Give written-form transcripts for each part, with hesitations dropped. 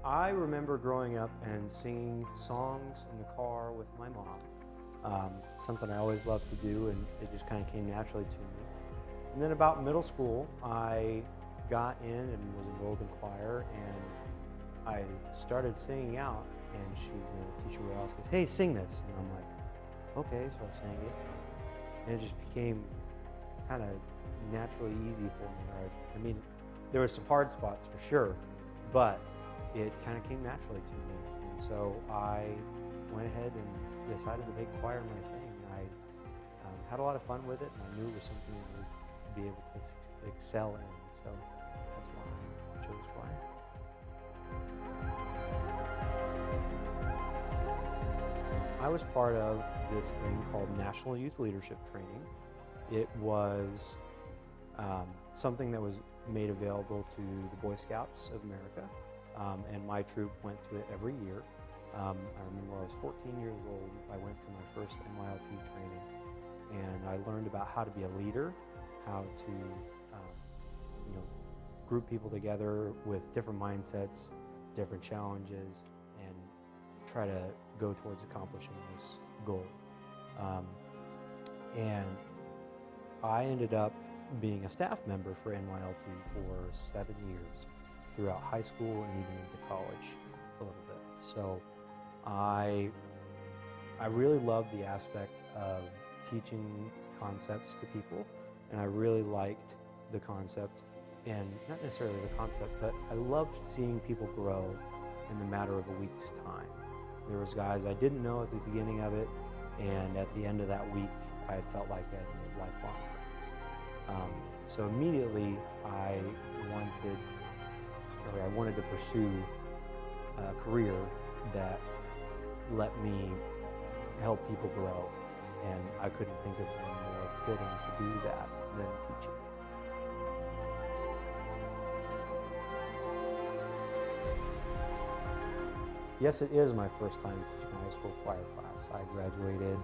I remember growing up and singing songs in the car with my mom. Something I always loved to do, and it just kind of came naturally to me. And then about middle school, I got in and was enrolled in choir, and I started singing out, and the teacher would ask us, "Hey, sing this." And I'm like, okay, so I sang it. And it just became kind of naturally easy for me. I mean, there were some hard spots for sure, but it kind of came naturally to me. And so I went ahead and decided to make choir my thing. I had a lot of fun with it, and I knew it was something I would be able to excel in. So that's why I chose choir. I was part of this thing called National Youth Leadership Training. It was something that was made available to the Boy Scouts of America, and my troop went to it every year. I remember I was 14 years old, I went to my first NYLT training, and I learned about how to be a leader, how to group people together with different mindsets, different challenges, and try to go towards accomplishing this goal. And I ended up being a staff member for NYLT for 7 years, throughout high school and even into college a little bit. So I really loved the aspect of teaching concepts to people, and I really liked the concept, and not necessarily the concept, but I loved seeing people grow in the matter of a week's time. There was guys I didn't know at the beginning of it, and at the end of that week, I had felt like I had made lifelong friends. So immediately, I wanted to pursue a career that let me help people grow, and I couldn't think of one more fitting to do that than teaching. Yes, it is my first time teaching a high school choir class. I graduated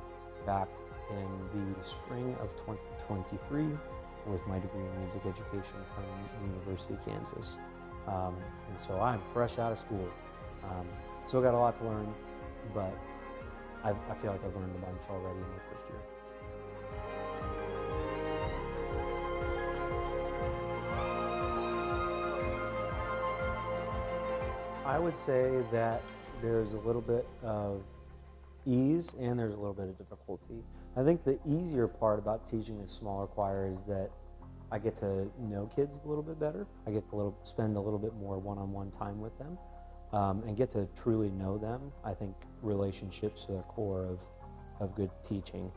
back in the spring of 2023 with my degree in music education from the University of Kansas. And so I'm fresh out of school. Still got a lot to learn, but I feel like I've learned a bunch already in my first year. I would say that there's a little bit of ease and there's a little bit of difficulty. I think the easier part about teaching a smaller choir is that I get to know kids a little bit better. I get to spend a little bit more one-on-one time with them, and get to truly know them. I think relationships are the core of good teaching.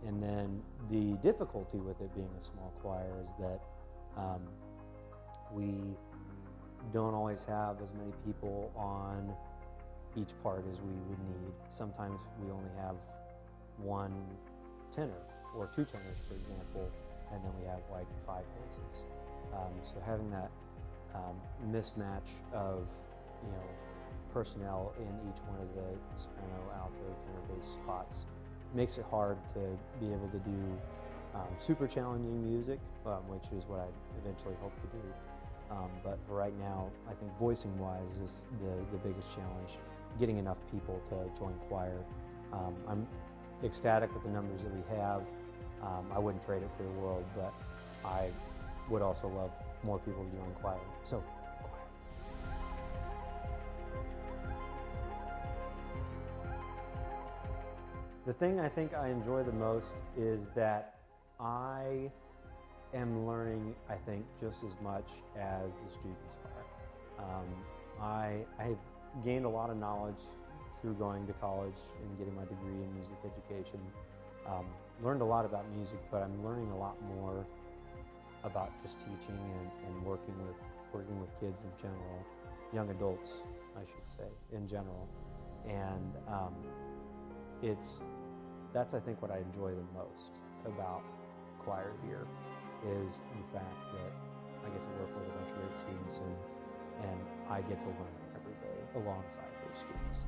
And then the difficulty with it being a small choir is that we don't always have as many people on each part as we would need. Sometimes we only have one tenor or two tenors, for example, and then we have like 5 basses. So having that mismatch of personnel in each one of the soprano, alto, tenor, bass spots makes it hard to be able to do super challenging music, which is what I eventually hope to do. But for right now, I think voicing-wise is the biggest challenge, getting enough people to join choir. I'm ecstatic with the numbers that we have. I wouldn't trade it for the world, but I would also love more people to join choir. So, join choir. The thing I think I enjoy the most is that I am learning, I think, just as much as the students are. I have gained a lot of knowledge through going to college and getting my degree in music education. Learned a lot about music, but I'm learning a lot more about just teaching and working with kids in general, young adults, I should say, in general. And that's I think what I enjoy the most about choir here, is the fact that I get to work with a bunch of great students, and I get to learn every day alongside those students.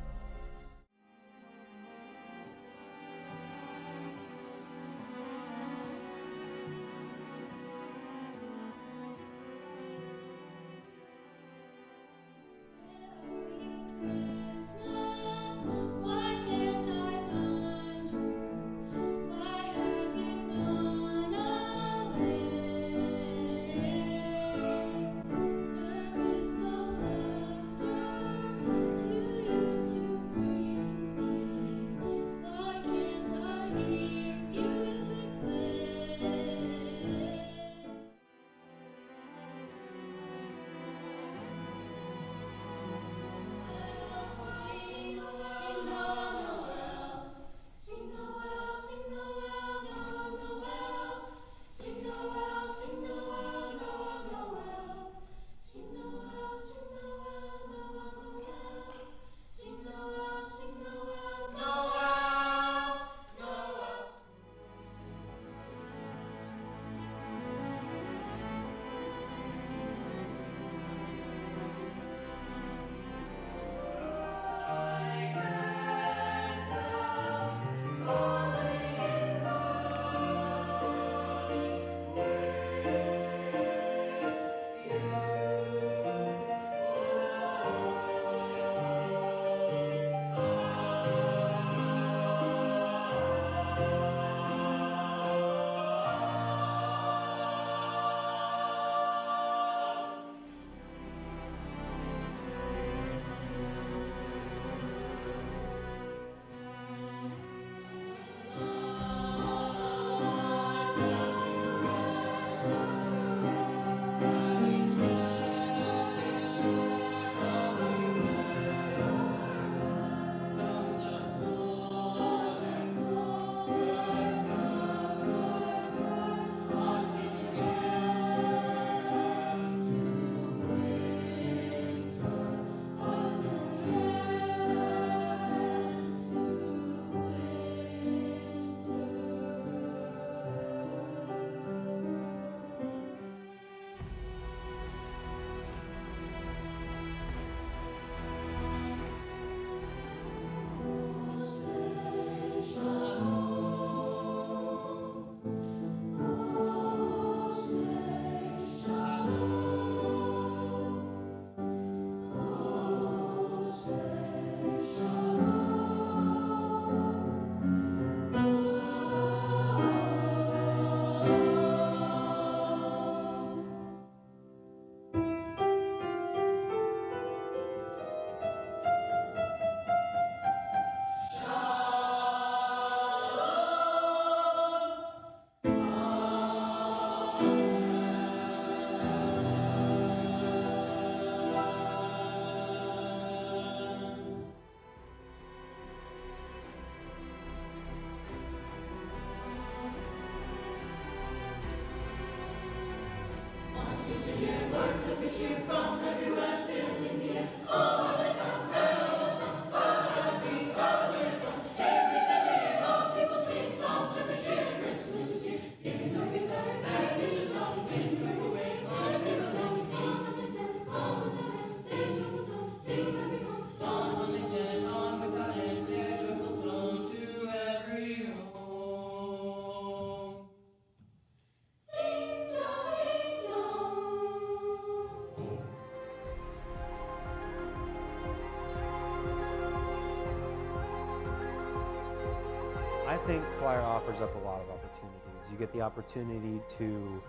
I think choir offers up a lot of opportunities. You get the opportunity to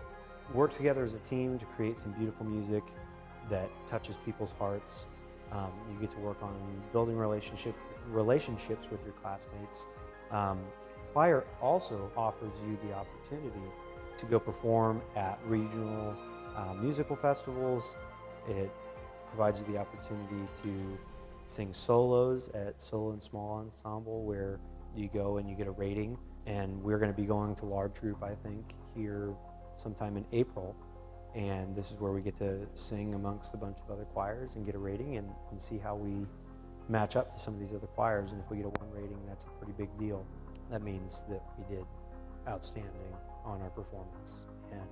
work together as a team to create some beautiful music that touches people's hearts. You get to work on building relationships with your classmates. Choir also offers you the opportunity to go perform at regional musical festivals. It provides you the opportunity to sing solos at Solo and Small Ensemble, where you go and you get a rating. And we're going to be going to Large Troop, I think, here sometime in April. And this is where we get to sing amongst a bunch of other choirs and get a rating and see how we match up to some of these other choirs. And if we get a 1 rating, that's a pretty big deal. That means that we did outstanding on our performance. And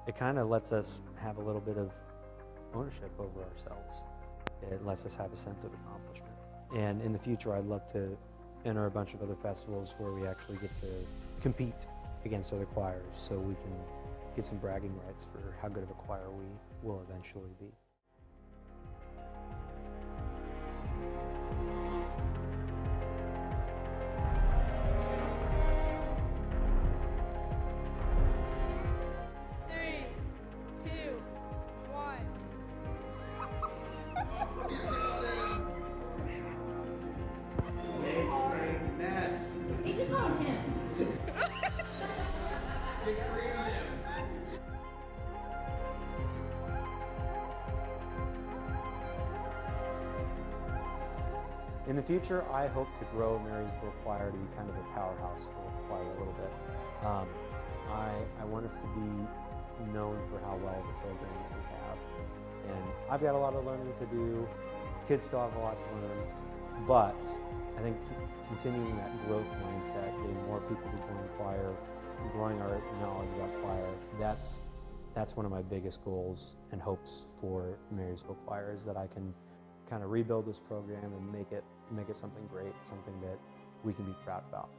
it kind of lets us have a little bit of ownership over ourselves. It lets us have a sense of accomplishment. And in the future, I'd love to enter a bunch of other festivals where we actually get to compete against other choirs so we can get some bragging rights for how good of a choir we will eventually be. In the future, I hope to grow Marysville Choir to be kind of a powerhouse for the choir a little bit. I want us to be known for how well the program that we have. And I've got a lot of learning to do. Kids still have a lot to learn. But I think continuing that growth mindset, getting more people to join choir, growing our knowledge about choir, that's one of my biggest goals and hopes for Marysville Choir, is that I can kind of rebuild this program and make it something great, something that we can be proud about.